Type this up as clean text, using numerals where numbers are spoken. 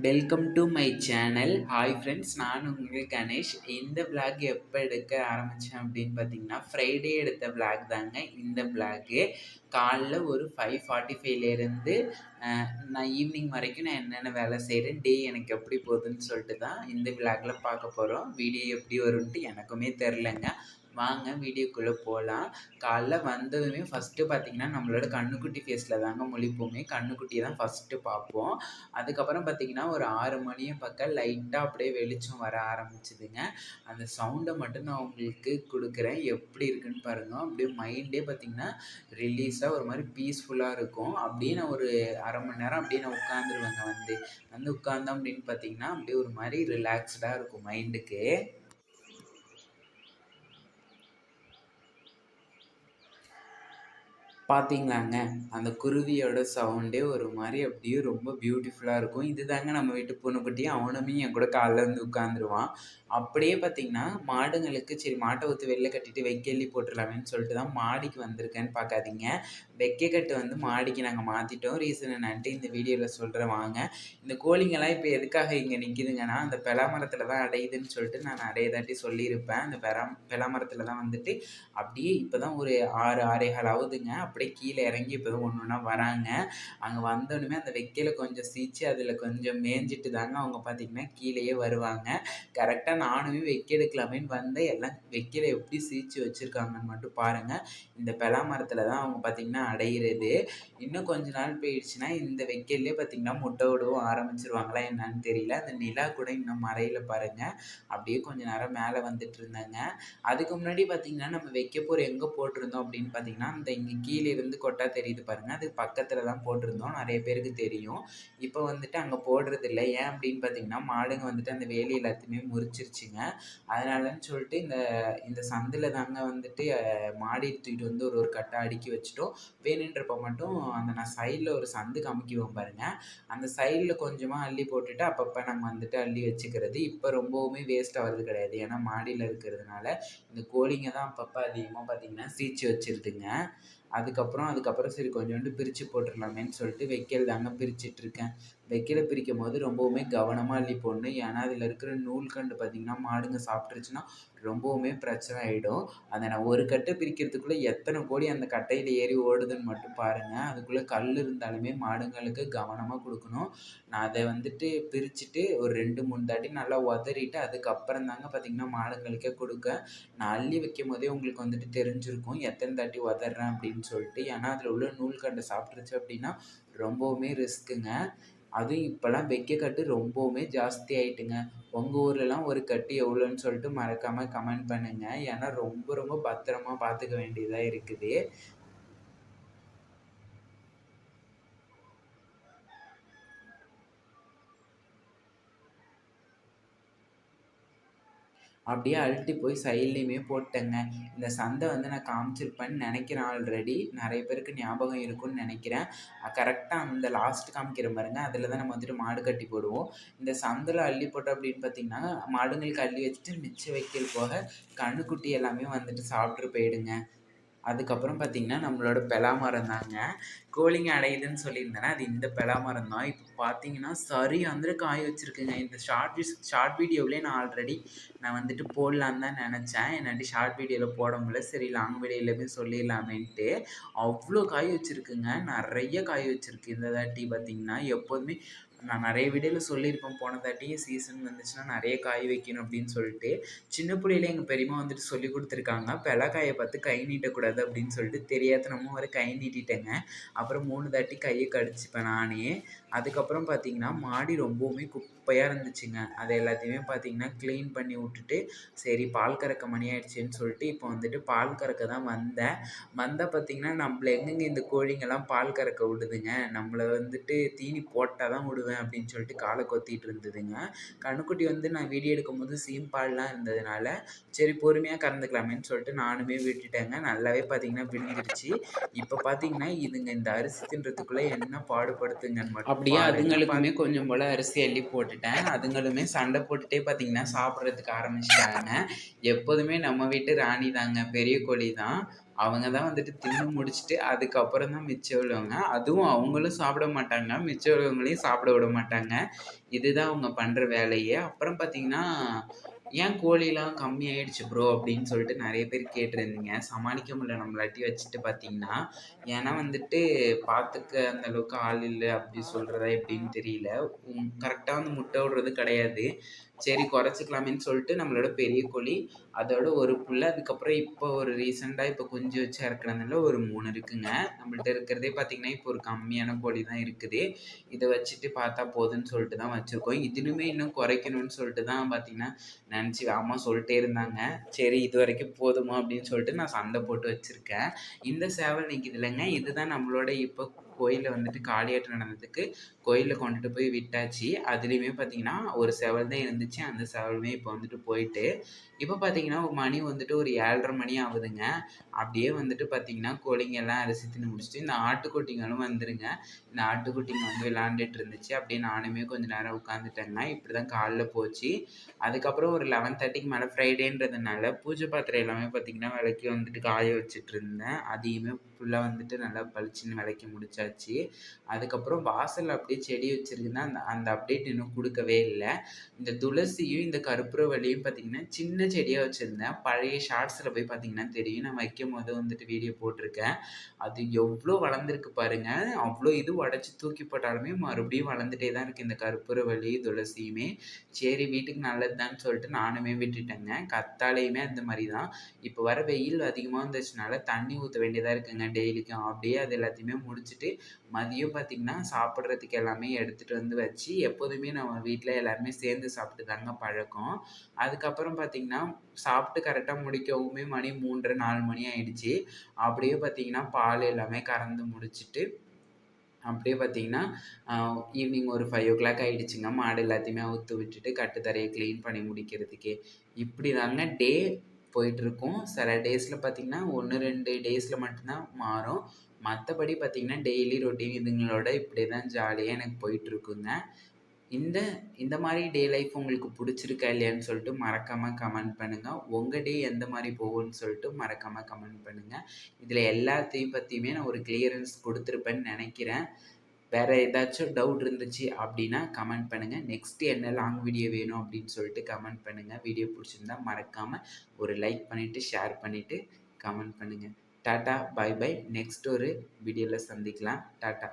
Welcome to my channel. Hi friends, நான் உங்கள் கணேஷ். இந்த விளாக் எப்போ எடுக்க ஆரம்பித்தேன் அப்படின்னு பார்த்தீங்கன்னா, ஃப்ரைடே எடுத்த விளாக் தாங்க இந்த விளாகு. காலைல ஒரு 5:45லேருந்து நான் ஈவினிங் வரைக்கும் நான் என்னென்ன வேலை செய்கிறேன், டே எனக்கு எப்படி போகுதுன்னு சொல்லிட்டு தான் இந்த விளாகில் பார்க்க போகிறோம். வீடியோ எப்படி வரும்ன்ட்டு எனக்குமே தெரிலங்க. வாங்க வீடியோக்குள்ளே போகலாம். காலைல வந்ததுமே ஃபஸ்ட்டு பார்த்திங்கன்னா, நம்மளோட கண்ணுக்குட்டி ஃபேஸில் தாங்க முழிப்போமே. கண்ணுக்குட்டியை தான் ஃபஸ்ட்டு பார்ப்போம். அதுக்கப்புறம் பார்த்திங்கன்னா, ஒரு 6 மணியை பக்கம் லைட்டாக அப்படியே வெளிச்சம் வர ஆரம்பிச்சுதுங்க. அந்த சவுண்டை மட்டும் நான் உங்களுக்கு கொடுக்குறேன். எப்படி இருக்குன்னு பாருங்கள். அப்படியே மைண்டே பார்த்திங்கன்னா ரிலீஸாக ஒரு மாதிரி பீஸ்ஃபுல்லாக இருக்கும். அப்படியே நான் ஒரு அரை மணி நேரம் அப்படியே நான் உட்காந்துருவேங்க. வந்து உட்காந்தோம் அப்படின்னு பார்த்திங்கன்னா, அப்படியே ஒரு மாதிரி ரிலாக்ஸ்டாக இருக்கும் மைண்டுக்கு. பார்த்தீங்களாங்க, அந்த குருவியோட சவுண்டே ஒரு மாதிரி அப்படியே ரொம்ப பியூட்டிஃபுல்லாக இருக்கும். இது தாங்க நம்ம வீட்டு பூனைக்குட்டி. அவனுமே என் கூட காலைல வந்து உட்காந்துருவான். அப்படியே பார்த்தீங்கன்னா, மாடுங்களுக்கு சரி மாட்டை ஊற்றி வெளில கட்டிட்டு வைக்கெல்லி போட்டுடலாமேன்னு சொல்லிட்டு தான் மாடிக்கு வந்திருக்கேன்னு பார்க்காதீங்க. வெக்கைக்கட்டு வந்து மாடிக்கு நாங்கள் மாற்றிட்டோம். ரீசன் என்னான்ட்டு இந்த வீடியோவில் சொல்கிறேன் வாங்க. இந்த கோழிங்கெல்லாம் இப்போ எதுக்காக இங்கே நிற்கிதுங்கன்னா, அந்த பெலாமரத்தில் தான் அடையுதுன்னு சொல்லிட்டு நான் நிறைய தாட்டி சொல்லியிருப்பேன். அந்த பெலாமரத்தில் தான் வந்துட்டு அப்படியே இப்போ தான் ஒரு 6, 6:15 ஆகுதுங்க. அப்படியே கீழே இறங்கி இப்போ தான் ஒன்று ஒன்றா வராங்க. அங்கே வந்தோடனே அந்த வைக்கோல கொஞ்சம் சீச்சு அதில் கொஞ்சம் மேய்ஞ்சிட்டு தாங்க அவங்க பார்த்திங்கன்னா கீழேயே வருவாங்க. கரெக்டாக நானுமே வைக்க எடுக்கலாமேன்னு வந்தேன். எல்லாம் வைக்கோல எப்படி சீச்சு வச்சுருக்காங்கன்னு மட்டும் பாருங்கள். இந்த பெலாமரத்தில் தான் அவங்க பார்த்திங்கன்னா அடையிறது. இன்னும் கொஞ்ச நாள் போயிடுச்சுன்னா இந்த வைக்கோல்லே பார்த்திங்கன்னா முட்டை விடவும் ஆரம்பிச்சிருவாங்களா என்னன்னு தெரியல. அந்த நிலா கூட இன்னும் மறையில பாருங்கள். அப்படியே கொஞ்ச நேரம் மேலே வந்துட்டு இருந்தாங்க. அதுக்கு முன்னாடி பார்த்திங்கன்னா நம்ம வைக்க போகிற எங்கே போட்டிருந்தோம் அப்படின்னு பார்த்திங்கன்னா, அந்த இங்கே கீழே இருந்து கொட்டா தெரியுது பாருங்கள். அது பக்கத்தில் தான் போட்டிருந்தோம். நிறைய பேருக்கு தெரியும். இப்போ வந்துட்டு அங்கே போடுறது இல்லை. ஏன் அப்படின்னு பார்த்தீங்கன்னா, மாடுங்க வந்துட்டு அந்த வேலி எல்லாத்தையுமே முறிச்சிருச்சுங்க. அதனாலன்னு சொல்லிட்டு இந்த சந்தில் தாங்க வந்துட்டு மாடி தூக்கிட்டு வந்து ஒரு கட்டை அடுக்கி வச்சுட்டோம். வேணுன்றப்ப மட்டும் அந்த நான் சைடில் ஒரு சந்து காமிக்குவோம் பாருங்கள். அந்த சைடில் கொஞ்சமாக அள்ளி போட்டுட்டு அப்பப்போ நம்ம வந்துட்டு அள்ளி வச்சுக்கிறது. இப்போ ரொம்பவுமே வேஸ்ட் ஆகிறது கிடையாது. ஏன்னா மாடியில் இருக்கிறதுனால இந்த கோழிங்க தான் அப்பப்போ அதிகமாக பார்த்திங்கன்னா சீச்சு வச்சிருதுங்க. அதுக்கப்புறம் சரி கொஞ்சோண்டு பிரித்து போட்டுடலாமேன்னு சொல்லிட்டு வைக்கோல் தாங்க பிரிச்சிட்ருக்கேன். வைக்கோல பிரிக்கும் போது ரொம்பவுமே கவனமாக அள்ளி போடணும். ஏன்னா அதில் இருக்கிற நூல்கண்டு பார்த்திங்கன்னா மாடுங்க சாப்பிட்ருச்சுன்னா ரொம்பவுமே பிரச்சனை ஆகிடும். அதை நான் ஒரு கட்டை பிரிக்கிறதுக்குள்ளே எத்தனை கோழி அந்த கட்டையில் ஏறி ஓடுதுன்னு மட்டும் பாருங்கள். அதுக்குள்ளே கல் இருந்தாலுமே மாடுங்களுக்கு கவனமாக கொடுக்கணும். நான் அதை வந்துட்டு பிரிச்சுட்டு ஒரு 2, 3 தாட்டி நல்லா உதறிட்டு அதுக்கப்புறம் தாங்க பார்த்திங்கன்னா மாடுங்களுக்கே கொடுக்க. நான் அள்ளி வைக்கும் போதே உங்களுக்கு வந்துட்டு தெரிஞ்சிருக்கும் எத்தனை தாட்டி உதறேன் அப்படின்னு சொல்லிட்டு. ஏன்னா அதில் உள்ள நூல்கண்டை சாப்பிட்ருச்சு அப்படின்னா ரொம்பவுமே ரிஸ்க்குங்க. அதுவும் இப்போலாம் வைக்கக்கட்டு ரொம்பவுமே ஜாஸ்தி ஆகிட்டுங்க. உங்கள் ஊர்லலாம் ஒரு கட்டு எவ்வளோன்னு சொல்லிட்டு மறக்காமல் கமெண்ட் பண்ணுங்கள். ஏன்னா ரொம்ப ரொம்ப பத்திரமா பார்த்துக்க வேண்டியதாக இருக்குது. அப்படியே அழுத்தி போய் சைட்லேயுமே போட்டேங்க. இந்த சந்தை வந்து நான் காமிச்சிருப்பேன்னு நினைக்கிறேன் ஆல்ரெடி. நிறைய பேருக்கு ஞாபகம் இருக்கும்னு நினைக்கிறேன். கரெக்டாக அந்த லாஸ்ட் காமிக்கிறேன் பாருங்க. அதில் தான் நம்ம வந்துட்டு மாடு கட்டி போடுவோம். இந்த சந்தில் அள்ளி போட்டோம் அப்படின்னு பார்த்தீங்கன்னா, மாடுங்களுக்கு அள்ளி வச்சுட்டு மிச்சம் வைக்கல் போக கன்றுக்குட்டி எல்லாமே வந்துட்டு சாப்பிட்டு போயிடுங்க. அதுக்கப்புறம் பார்த்திங்கன்னா, நம்மளோட பெலாமரம் தாங்க. கோழிங்க அடையுதுன்னு சொல்லியிருந்தேன்னா, அது இந்த பெலாமரம் தான். இப்போ பார்த்தீங்கன்னா, சரியாந்திர காய வச்சுருக்குங்க. இந்த ஷார்ட் வீடியோவிலே நான் வந்துட்டு போடலான்னு தான் நினச்சேன். என்னாட்டி ஷார்ட் வீடியோவில் போட முடியல. சரி லாங் வீடியோவிலுமே சொல்லிடலாமேன்ட்டு. அவ்வளோ காய வச்சுருக்குங்க. நிறைய காய வச்சுருக்கு இந்த தாட்டி பார்த்திங்கன்னா. எப்போதுமே நான் நிறைய வீடியோவில் சொல்லியிருப்பேன் போன தாட்டி சீசன் வந்துச்சுன்னா நிறைய காய வைக்கணும் அப்படின்னு சொல்லிட்டு. சின்ன பிள்ளையில எங்கள் பெரியம்மா வந்துட்டு சொல்லி கொடுத்துருக்காங்க. பெலக்காயை பார்த்து கை நீட்டக்கூடாது அப்படின்னு சொல்லிட்டு தெரியாதனமும் வர கை நீட்டிட்டேங்க. அப்புறம் 3 தாட்டி கையை கடிச்சிப்பேன் நானே. அதுக்கப்புறம் பார்த்திங்கன்னா மாடி ரொம்பவுமே குப்பையாக இருந்துச்சுங்க. அதை எல்லாத்தையுமே பார்த்திங்கன்னா க்ளீன் பண்ணி விட்டுட்டு சரி பால் கறக்க மணி ஆயிடுச்சுன்னு சொல்லிட்டு இப்போ வந்துட்டு பால் கறக்க தான் வந்தால் பார்த்திங்கன்னா நம்மள எங்கெங்கே இந்த கோழிங்கெல்லாம் பால் கறக்க விடுதுங்க. நம்மளை வந்துட்டு தீனி போட்டால் தான் விடுவேன் அப்படின்னு சொல்லிட்டு காலை கொத்திட்டு இருந்ததுங்க. கன்றுக்குட்டி வந்து நான் வீடியோ எடுக்கும்போது பால்லாம் இருந்ததுனால சரி பொறுமையாக கறந்துக்கலாமேன்னு சொல்லிட்டு நானுமே விட்டுட்டேங்க. நல்லாவே பார்த்திங்கன்னா விழுந்துருச்சு. இப்போ பார்த்திங்கன்னா இதுங்க இந்த அரிசி தின்றதுக்குள்ளே என்ன பாடுபடுத்துங்கன்னு மட்டும் அப்படியே அதுங்களுக்குமே கொஞ்சம் போல் அரிசி அள்ளி போட்டுட்டு போட்டுட்டேன். அதுங்களுமே சண்டை போட்டுட்டே பார்த்தீங்கன்னா, சாப்பிடுறதுக்கு ஆரம்பிச்சுட்டாங்க. எப்போதுமே நம்ம வீட்டு ராணி தாங்க, பெரிய கோழி தான். அவங்க தான் வந்துட்டு தின்னு முடிச்சுட்டு, அதுக்கப்புறம் தான் மிச்சம் உள்ளவங்க. அதுவும் அவங்களும் சாப்பிட மாட்டாங்க. மிச்சம் உள்ளவங்களையும் சாப்பிட விட மாட்டாங்க. இதுதான் அவங்க பண்ற வேலையே. அப்புறம் பார்த்தீங்கன்னா, "ஏன் கோழிலாம் கம்மியாயிடுச்சு ப்ரோ" அப்படின்னு சொல்லிட்டு நெறைய பேர் கேட்டிருந்தீங்க. சமாளிக்க முடியல நம்மளாட்டி வச்சுட்டு பார்த்தீங்கன்னா. ஏன்னா வந்துட்டு பார்த்துக்க அந்த அளவுக்கு ஆள் இல்ல அப்படி சொல்றதா எப்படின்னு தெரியல. கரெக்ட்டா வந்து முட்டை விடுறது கிடையாது. சரி குறைச்சுக்கலாமேன்னு சொல்லிட்டு நம்மளோட பெரிய கோழி, அதோட ஒரு புள்ள, அதுக்கப்புறம் இப்போ ஒரு ரீசென்ட்டா இப்போ குஞ்சு வச்சு இறக்குனதுல ஒரு 3 இருக்குங்க. நம்மள்ட்ட இருக்கிறதே பார்த்தீங்கன்னா, இப்போ ஒரு கம்மியான கோழி தான் இருக்குது. இத வச்சுட்டு பார்த்தா போதுன்னு சொல்லிட்டு தான் வச்சிருக்கோம். இதிலுமே இன்னும் குறைக்கணும்னு சொல்லிட்டு தான் பார்த்தீங்கன்னா, நெனச்சு அம்மா சொல்ட்டே இருந்தாங்க. சரி இதுவரைக்கும் போதுமா அப்படின்னு சொல்லிட்டு நான் சண்டை போட்டு வச்சிருக்கேன். இந்த சேவல் நிக்குதுல்லங்க, இதுதான் நம்மளோட இப்போ கோயில்ல வந்துட்டு காளியாட்டம் நடந்ததுக்கு கோயில்ல கொண்டுட்டு போய் விட்டாச்சு. அதுலயுமே பார்த்தீங்கன்னா, ஒரு சேவல் தான் இருந்துச்சு. அந்த சேவலுமே இப்போ வந்துட்டு போயிட்டு, இப்போ பார்த்தீங்கன்னா, மணி வந்துட்டு ஒரு 7:30 மணி ஆகுதுங்க. அப்படியே வந்துட்டு பார்த்தீங்கன்னா, கோழிங்க எல்லாம் அரிசி தின்னு முடிச்சுட்டு, இந்த ஆட்டுக்குட்டிங்களும் வந்துருங்க. இந்த ஆட்டுக்குட்டிங்க வந்து விளையாண்டுட்டு இருந்துச்சு. அப்படியே நானுமே கொஞ்ச நேரம் உட்காந்துட்டேங்க. இப்படிதான் காலைல போச்சு. அதுக்கப்புறம் ஒரு 11:30க்கு மேல ஃப்ரைடேன்றதுனால பூஜை பாத்திரம் எல்லாமே பார்த்தீங்கன்னா, விளக்கி வந்துட்டு காய வச்சுட்டுருந்தேன். அதையுமே ஃபுல்லா வந்துட்டு நல்லா பளிச்சுன்னு விளக்கி முடிச்சாச்சு. அதுக்கப்புறம் வாசல்ல அப்படியே செடி வச்சிருந்தேன். அந்த அந்த அப்டேட் இன்னும் குடுக்கவே இல்ல. இந்த துளசியும், இந்த கற்பூரவள்ளியும் பார்த்தீங்கன்னா, சின்ன செடியா வச்சிருந்தேன். பழைய ஷார்ட்ஸ்ல போய் பார்த்தீங்கன்னா தெரியும். நான் வைக்கும்போது வந்துட்டு வீடியோ போட்டிருக்கேன். அது எவ்ளோ வளர்ந்திருக்கு பாருங்க. அவ்ளோ இது உடைச்சு தூக்கி போட்டாலுமே மறுபடியும் வளர்ந்துட்டே தான் இருக்கு இந்த கற்பூரவள்ளி, துளசியுமே. சரி வீட்டுக்கு நல்லது தான்னு சொல்லிட்டு நானுமே விட்டுட்டேங்க. கத்தாழையுமே அந்த மாரி தான். இப்போ வர வெயில் அதிகமா இருந்துச்சுனால தண்ணி ஊத்த வேண்டியதா இருக்குங்க டெய்லிக்கும். அப்படியே அது எல்லாத்தையுமே முடிச்சுட்டு, மதியம் பார்த்தீங்கன்னா, சாப்பிடுறதுக்கு எல்லாமே எடுத்துட்டு வந்து வச்சு, எப்போதுமே நம்ம வீட்ல எல்லாருமே சேர்ந்து சாப்பிட்டு தாங்க பழக்கம். அதுக்கப்புறம் பார்த்தீங்கன்னா, சாப்பிட்டு கரெக்ட்டா முடிக்கவுமே மணி 3:30, 4 மணி ஆயிடுச்சு. அப்படியே பார்த்தீங்கன்னா, பால் எல்லாமே கறந்து முடிச்சுட்டு, அப்படியே பார்த்தீங்கன்னா, அ ஈவினிங் ஒரு 5:00 ஆயிடுச்சுங்க. மாடு எல்லாத்தையுமே அவுத்து விட்டுட்டு, கட்டுத்தரைய கிளீன் பண்ணி முடிக்கிறதுக்கே. இப்படி தாங்க டே போயிட்டுருக்கும். சில டேஸ்ல பார்த்தீங்கன்னா, 1, 2 டேஸ்ல மட்டும் தான் மாறும். மத்தபடி பார்த்தீங்கன்னா, டெய்லி ரொட்டீன் இதுங்களோட இப்படியே தான் ஜாலியா எனக்கு போயிட்டுருக்குங்க. இந்த இந்த மாரி டே லைஃப் உங்களுக்கு புடிச்சிருக்கா இல்லையான்னு சொல்லிட்டு மறக்காம கமெண்ட் பண்ணுங்க. உங்க டே எந்த மாரி போகும்ன்னு சொல்லிட்டு மறக்காம கமெண்ட் பண்ணுங்க. இதுல எல்லாத்தையும் பத்தியுமே நான் ஒரு கிளியரன்ஸ் குடுத்துருப்பேன்னு நெனைக்கிறேன். வேற ஏதாச்சும் டவுட் இருந்துச்சு அப்டின்னா கமெண்ட் பண்ணுங்க. நெக்ஸ்ட் என்ன லாங் வீடியோ வேணும் அப்டின்னு சொல்லிட்டு கமெண்ட் பண்ணுங்க. வீடியோ புடிச்சிருந்தா மறக்காம ஒரு லைக் பண்ணிட்டு, ஷேர் பண்ணிட்டு கமெண்ட் பண்ணுங்க. டாட்டா, பாய் பாய். நெக்ஸ்ட் ஒரு வீடியோல சந்திக்கலாம். டாட்டா.